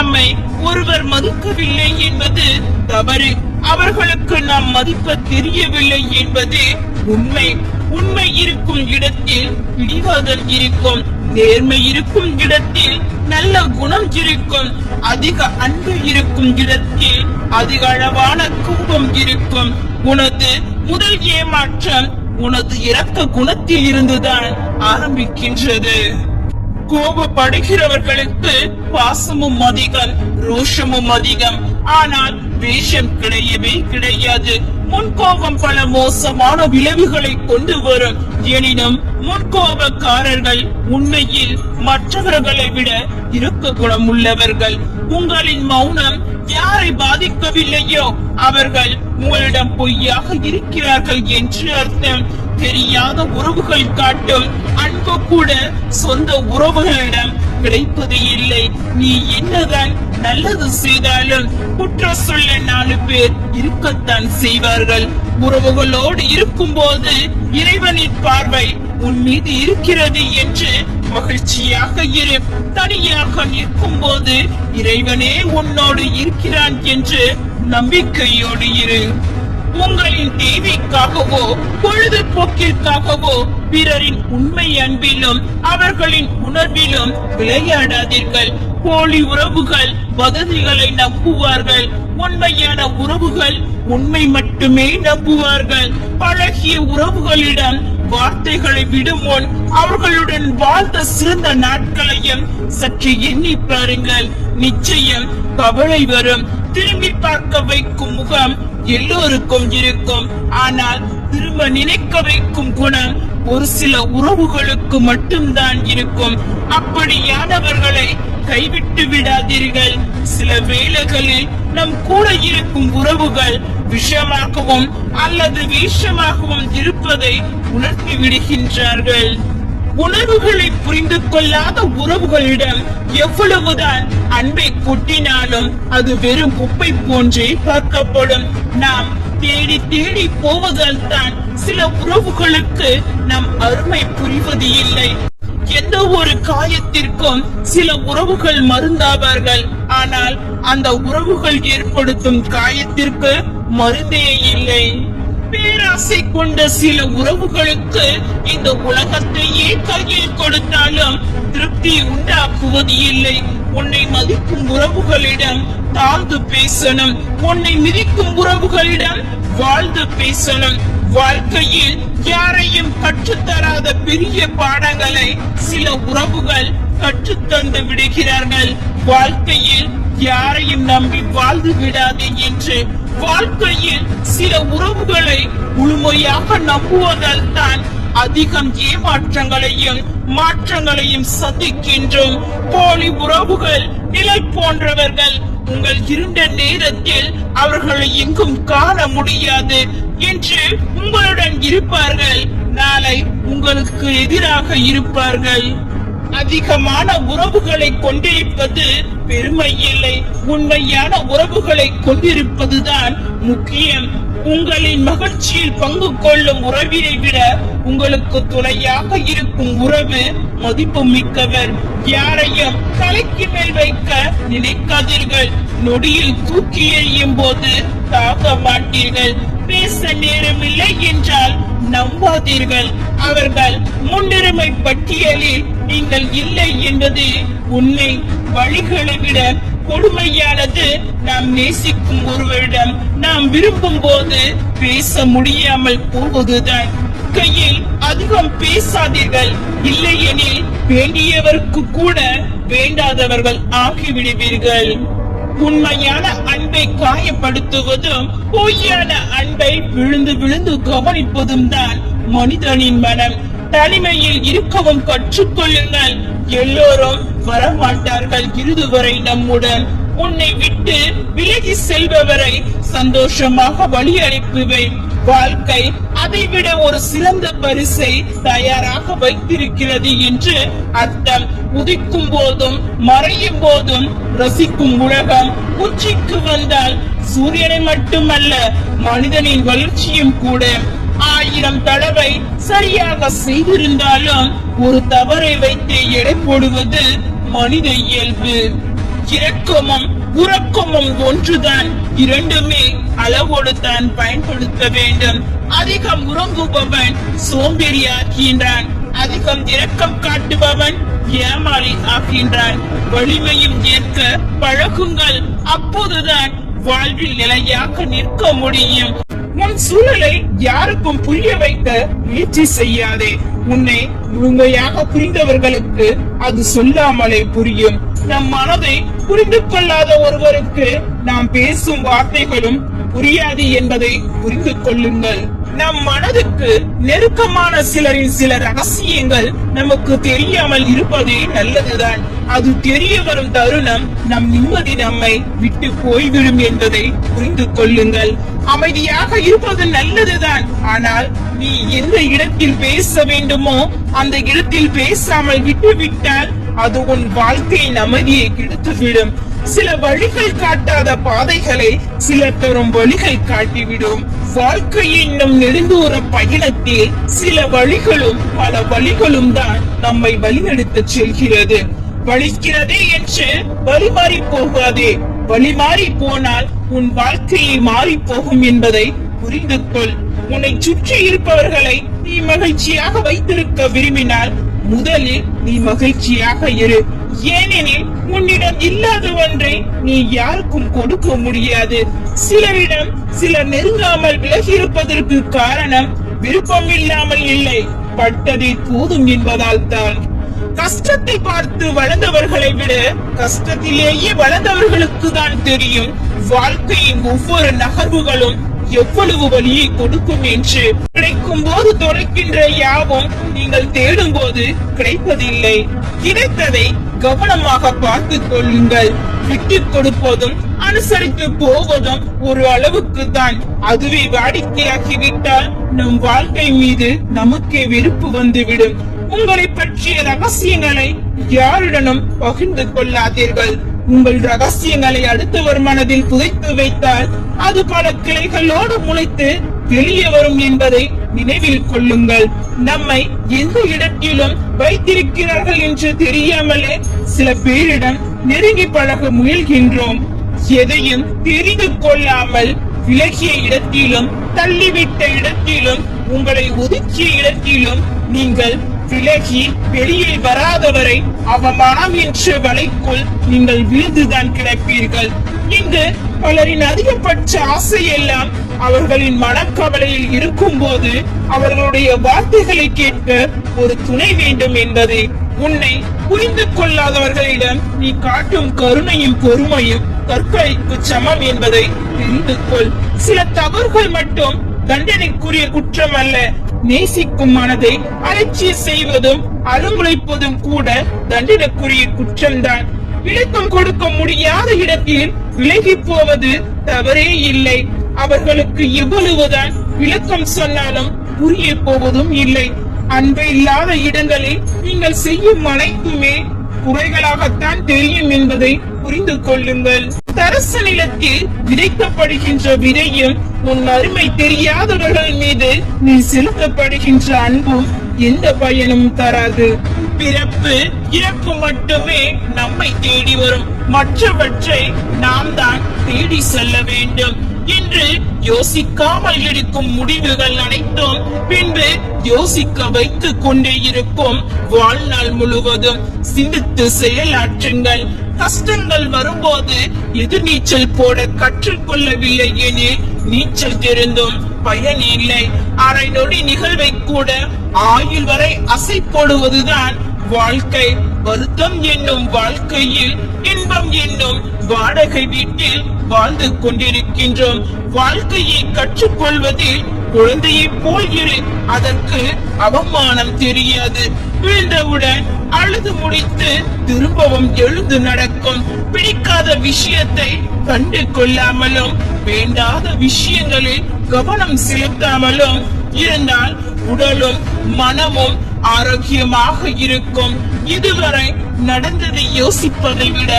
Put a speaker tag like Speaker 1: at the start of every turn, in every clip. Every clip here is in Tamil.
Speaker 1: நம்மை ஒருவர் மதிக்கவில்லை என்பது தவறு. அவர்களுக்கு நாம் மதிக்க தெரியவில்லை என்பது உண்மை. உண்மை இருக்கும் இடத்தில் பிடிவாதம் இருக்கும். நேர்மை இருக்கும் இடத்தில் நல்ல குணம் இருக்கும். அதிக அன்பு இருக்கும் இடத்தில் அதிக அளவான கோபம் இருக்கும். உனது முதல் ஏமாற்றம் உனது இரக்க குணத்தில் இருந்துதான் ஆரம்பிக்கின்றது. கோபப்படுகிறவர்களுக்கு பாசமும் அதிகம், ரோஷமும் அதிகம். ஆனால் வேஷம் கிடையவே கிடையாது. முன்கோபம் பல மோசமான விளைவுகளை கொண்டு வரும். எனினும் முன்கோபக்காரர்கள் உண்மையில் மற்றவர்களை விட இரக்க குணம் உள்ளவர்கள். உங்களின் மௌனம் யாரை பாதிக்கவில்லையோ அவர்கள் உங்களிடம் பொய்யாக இருக்கிறார்கள் என்று அர்த்தம். தெரியாத உறவுகள் காட்டும் அன்பு கூட சொந்த உறவுகளிடம் கிடைப்பது இல்லை. நீ என்னதான் நல்லது செய்தாலும் குற்ற சொல்ல 4 பேர் இருக்கத்தான் செய்வார்கள். உறவுகளோடு இருக்கும் போது இறைவனின் பார்வை உன் மீது இருக்கிறது என்று மகிழ்ச்சியாக இரு. தனியாக நிற்கும் போது இறைவனே உன்னோடு இருக்கிறான் என்று நம்பிக்கையோடு இரு. உங்களின் தேவைக்காகவோ பொழுதுபோக்கிற்காகவோ பிறரின் உண்மை அன்பிலும் அவர்களின் உணர்விலும் விளையாடாதீர்கள். போலி உறவுகள் வதந்திகளை நம்புவார்கள். உண்மையான உறவுகள் உண்மை மட்டுமே நம்புவார்கள். பழகிய உறவுகளிடம் வார்த்தைகளை விடும் முன் அவர்களுடன் வாழ்ந்த சிறந்த நாட்களையும் சற்று எண்ணி பாருங்கள். நிச்சயம் கவலை வரும். திரும்பி பார்க்க வைக்கும் முகம் எல்லோருக்கும் இருக்கும். ஆனால் திரும்ப நினைக்க வைக்கும் குணம் ஒரு சில உறவுகளுக்கு மட்டும்தான் இருக்கும். அப்படியானவர்களை கைவிட்டு விடாதீர்கள். சில வேளைகளில் நம் கூட இருக்கும் உறவுகள் விஷமாகவும் அல்லது விஷமாகவும் இருப்பதை உணர்த்தி விடுகின்றார்கள். உணர்வுகளை புரிந்து கொள்ளாத உறவுகளிடம் எவ்வளவுதான் அன்பை கொட்டினாலும் அது வெறும் குப்பை போன்றே பார்க்கப்படும். நாம் தேடி தேடி போவதால் தான் சில உறவுகளுக்கு நம் அருமை புரிவது இல்லை. எந்த ஒரு காயத்திற்கும் சில உறவுகள் மருந்தாவார்கள். ஆனால் அந்த உறவுகள் ஏற்படுத்தும் காயத்திற்கு மருந்தே இல்லை. பேராசை கொண்ட சில உறவுகளுக்கு இந்த உலகத்தையே கையில் கொடுத்தாலும் திருப்தி உண்டாக்குவது இல்லை. உன்னை மதிக்கும் உறவுகளிடம் தாழ்ந்து பேசணும். உன்னை மிதிக்கும் உறவுகளிடம் வாழ்ந்து பேசணும். வாழ்க்கையில் யாரையும் கற்றுத்தராத பெரிய பாடங்களை சில உறவுகள் கற்றுத்தந்து விடுகிறார்கள். வாழ்க்கையில் யாரையும் நம்பி வாழ்ந்து விடாதே என்று வாழ்க்கையில் சில உறவுகளை முழுமையாக நம்புவதால் தான் அதிகம் ஏமாற்றங்களையும் மாற்றங்களையும் சந்திக்கின்றோம். போலி உறவுகள் நிழல் போன்றவர்கள். உங்கள் இருண்ட நேரத்தில் அவர்களை எங்கும் காண முடியாது என்று உங்களுடன் இருப்பார்கள். நாளை உங்களுக்கு எதிராக இருப்பார்கள். அதிகமான உறவுகளை கொண்டிருப்பது பெருமை இல்லை. உண்மையான உறவுகளை கொண்டிருப்பதுதான் முக்கியம். உங்களின் மகிழ்ச்சியில் பங்கு கொள்ளும் உறவினை விட உங்களுக்கு துணையாக இருக்கும் உறவு மதிப்பு மிக்கவர். யாரையும் தலைக்கு மேல் வைக்க நினைக்காதீர்கள். நொடியில் தூக்கி எறியும் போது தாக்க மாட்டீர்கள். பேச நேரமில்லை என்றால் நம்பாதீர்கள். அவர்கள் முன்னுரிமை பட்டியலில் நீங்கள் இல்லை என்பது உண்மை. வழிகளை விட கொடுமையானது நாம் நேசிக்கும் ஒருவரிடம் நாம் விரும்பும் போது பேச முடியாமல் போவதுதான். கையில் அதிகம் பேசாதீர்கள். இல்லையெனில் வேண்டியவருக்கு கூட வேண்டாதவர்கள் ஆகிவிடுவீர்கள். உண்மையான அன்பை காயப்படுத்துவதும் பொய்யான அன்பை விழுந்து விழுந்து கவனிப்பதும் தான் மனிதனின் மனம். தனிமையில் இருக்கவும் கற்றுக்கொள்ளுங்கள். எல்லோரும் வரமாட்டார்கள் இறுதிவரை நம்முடன். உன்னை விட்டு விலகி செல்பவரை சந்தோஷமாக வழி அனுப்புவேன். வாழ்க்கை அதைவிட ஒரு சிறந்த பரிசை தயாராக வைத்திருக்கிறது என்று அர்த்தம். உதிக்கும் போதும் மறையும் போதும் ரசிக்கும் உலகம் உச்சிக்கு வந்தால் சூரியனை மட்டுமல்ல மனிதனின் வளர்ச்சியும் கூட. 1000 தடவை சரியாக செய்திருந்தாலும் ஒரு தவறை வைத்து எடை போடுவது மனித இயல்பு. இரக்கமும் உறக்கமும் ஒன்றுதான். இரண்டுமே அளவோடு தான் பயன்படுத்த வேண்டும். அதிகம் உறங்குபவன் சோம்பேறியாகின்றான். அதிகம் இரக்கம் காட்டுபவன் ஏமாறி ஆகின்றான். வலிமையும் ஏற்க பழகுங்கள். அப்போதுதான் வாழ்வில் நிலையாக நிற்க முடியும். உன் சூழலை யாருக்கும் புரிய வைக்க முயற்சி செய்யாதே. உன்னை முழுமையாக புரிந்தவர்களுக்கு அது சொல்லாமலே புரியும். நம் மனதை புரிந்து கொள்ளாத ஒருவருக்கு நாம் பேசும் வார்த்தைகளும் புரியாது என்பதை புரிந்து கொள்ளுங்கள். நம் மனதுக்கு நெருக்கமான சிலரின் சில ரகசியங்கள் நமக்கு தெரியாமல் இருப்பதே நல்லதுதான். அது தெரிய வரும் தருணம் நம் நிம்மதி நம்மை விட்டு போய்விடும் என்பதை புரிந்து கொள்ளுங்கள். அமைதியாக இருப்பது நல்லதுதான். ஆனால் நீ எந்த இடத்தில் பேச வேண்டுமோ அந்த இடத்தில் பேசாமல் விட்டுவிட்டால் அது உன் வாழ்க்கையின் அமைதியை கெடுத்துவிடும். சில வழிகள் காட்டாத பாதைகளை சிலர் தரும் வழிகள் காட்டிவிடும். வாழ்க்கை என்னும் நெடுந்தூர பயணத்தில் சில வழிகளும் பல வழிகளும் தான் நம்மை வழிநடத்த செல்கிறது. வலிக்கிறதே என்று வழி மாறி போகாதே. வழி மாறி போனால் உன் வாழ்க்கையை மாறி போகும் என்பதை புரிந்து கொள். உன்னை சுற்றி இருப்பவர்களை நீ மகிழ்ச்சியாக வைத்திருக்க விரும்பினால் முதலில் நீ மகிழ்ச்சியாக இரு. ஏனெனில் உன்னிடம் இல்லாத ஒன்றை நீ யாருக்கும் கொடுக்க முடியாது. சிலரிடம் சிலர் நெருங்காமல் விலகி இருப்பதற்கு காரணம் விருப்பம் இல்லாமல் இல்லை, பட்டதை போதும் என்பதால் தான். கஷ்டத்தை பார்த்து வளர்ந்தவர்களை விட கஷ்டத்திலேயே வளர்ந்தவர்களுக்கு தான் தெரியும் வாழ்க்கையின் ஒவ்வொரு நகர்வுகளும் எவ்வளவு வழியை கொடுக்கும் என்று. கிடைக்கும் போது தொலைக்கின்ற யாவும் நீங்கள் தேடும் போது கிடைப்பதில்லை. கிடைத்ததை கவனமாக பார்த்துக் கொள்ளுங்கள். விட்டுக் கொடுப்பதும் அனுசரித்து போவதும் ஒரு அளவுக்கு தான். அதுவே வாடிக்கையாகிவிட்டால் நம் வாழ்க்கை மீது நமக்கே வெறுப்பு வந்துவிடும். உங்களை பற்றிய ரகசியங்களை யாருடனும் பகிர்ந்து கொள்ளாதீர்கள். உங்கள் ரகசியங்களை அடுத்தவர் மனதில் புதைத்து வைத்தால் அது பல கிளைகளோடு முளைத்து வெளியே வரும் என்பதை நினைவில் கொள்ளுங்கள். நம்மை எந்த இடத்திலும் வைத்திருக்கிறார்கள் என்று தெரியாமலே சில பேரிடம் நெருங்கி பழக முயல்கின்றோம். எதையும் தெரிந்து கொள்ளாமல் விலகிய இடத்திலும் தள்ளிவிட்ட இடத்திலும் உங்களை ஒதுக்கிய இடத்திலும் நீங்கள் விலகி வெளியே வராதவரை அவமானம் என்ற வலைக்குள் நீங்கள் வீழ்ந்துதான் கிடப்பீர்கள். இங்கு பலரின் அதிகபட்ச ஆசை எல்லாம் அவர்களின் மனக்கவலையில் இருக்கும் போது அவர்களுடைய வார்த்தைகளை கேட்க ஒரு துணை வேண்டும் என்பது. உன்னை புரிந்து கொள்ளாதவர்களிடம் நீ காட்டும் கருணையும் பொறுமையும் தற்கொலைக்கு சமம் என்பதை தெரிந்து கொள். சில தவறுகள் மட்டும் தண்டனைக்குரிய குற்றம் அல்ல. நேசிக்கும் மனதை அலட்சியம் செய்வதும் அலுமுழைப்பதும் கூட தண்டனைக்குரிய குற்றம்தான். விளக்கம் கொடுக்க முடியாத இடத்தில் விலகி போவது தவறே இல்லை. அவர்களுக்கு எவ்வளவுதான் விளக்கம் சொன்னாலும் புரிய போவதும் இல்லை. அன்பு இல்லாத இடங்களில் நீங்கள் செய்யும் அனைத்துமே குறைகளாகத்தான் தெரியும் என்பதை புரிந்து கொள்ளுங்கள். தரச நிலத்தில் விதைக்கப்படுகின்ற விதையும் உன் அருமை தெரியாதவர்கள் மீது நீ செலுத்தப்படுகின்ற அன்பும் எந்த பயனும் தராது. பிறப்பு இறப்பு மட்டுமே நம்மை தேடி வரும். மற்றவற்றை நாம் தான் தேடி செல்ல வேண்டும் என்று யோசிக்காமல் எடுக்கும் முடிவுகள் அனைத்தும் பின்பு யோசிக்க வைத்துக் கொண்டே இருக்கும். வாழ்நாள் முழுவதும் சிந்தித்து செயலாற்றுங்கள். கஷ்டங்கள் வரும்போது எதிர்நீச்சல் போட கற்றுக்கொள்ளவில்லை எனில் நீச்சல் தெரிந்தும் பயன் இல்லை. அரை நொடி நிகழ்வை கூட ஆயுள் வரை அசை போடுவதுதான் வாழ்க்கை. வருத்தம் என்னும் வாழ்க்கையில் இன்பம் என்னும் வாடகை வீட்டில் வாழ்ந்து கொண்டிருக்கின்றோம். வாழ்க்கையை கற்றுக்கொள்வதில் குழந்தையை போல் இரு. அதற்கு அவமானம் தெரியாது. வீழ்ந்தவுடன் அழுது முடித்து திரும்பவும் எழுந்து நடக்கும். பிடிக்காத விஷயத்தை கண்டு கொள்ளாமலும் வேண்டாத விஷயங்களில் கவனம் செலுத்தாமலும் இருந்தால் உடலும் மனமும் ஆரோக்கியமாக இருக்கும். இதுவரை நடந்ததை யோசிப்பதை விட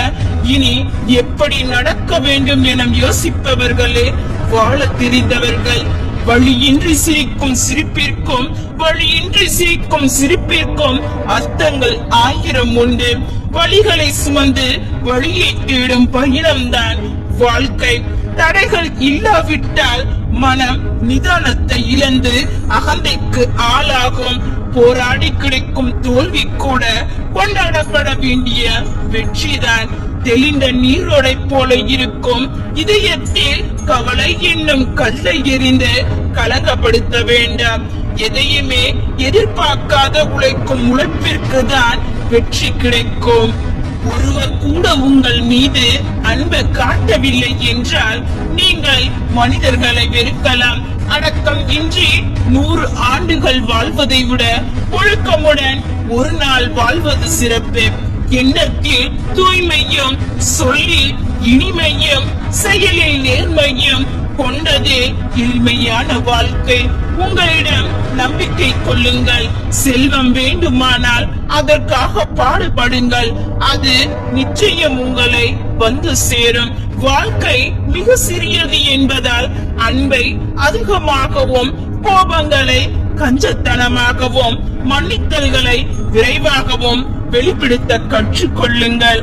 Speaker 1: இனி எப்படி நடக்க வேண்டும் என யோசிப்பவர்களே வாழ தெரிந்தவர்கள். வழியின்றி சிரிக்கும் சிரிப்பிற்கும் வழியின்றி சிரிக்கும் சிரிப்பிற்கும் அர்த்தங்கள் 1000 உண்டு. வழிகளை சுமந்து வழியை தேடும் பயணம்தான் வாழ்க்கை. தடைகள் இல்லாவிட்டால் மனம் நிதானத்தை இழந்து அகந்தைக்கு ஆளாகும். போராடி கிடைக்கும் தோல்வி கூட கொண்டாடப்பட வேண்டிய வெற்றிதான். தெளிந்த நீரோடை போல இருக்கும் இதயத்தில் கவலை என்னும் கல்லை எறிந்து கலங்கப்படுத்த வேண்டாம். எதையுமே எதிர்பார்க்காத உழைக்கும் உழைப்பிற்கு தான் வெற்றி கிடைக்கும். ஒருவர் கூட உங்கள் மீது அன்பை காட்டவில்லை என்றால் நீங்கள் மனிதர்களை வெறுக்கலாம். அடக்கம் இன்றி 100 ஆண்டுகள் வாழ்வதை விட ஒழுக்கமுடன் ஒரு நாள் வாழ்வது சிறப்பு. எண்ணத்தில் தூய்மையும் சொல்லில் இனிமையும் செயலில் நேர்மையும் கொண்டதே எளிமையான வாழ்க்கை. உங்களிடம் நம்பிக்கை கொள்ளுங்கள். செல்வம் வேண்டுமானால் அதற்காக பாடுபடுங்கள். அது நிச்சயம் உங்களை வந்து சேரும். வாழ்க்கை மிக சிறியது என்பதால் அன்பை அதிகமாகவும் கோபங்களை கஞ்சத்தனமாகவும் மன்னித்தல்களை விரைவாகவும் வெளிப்படுத்த கற்றுக்கொள்ளுங்கள்.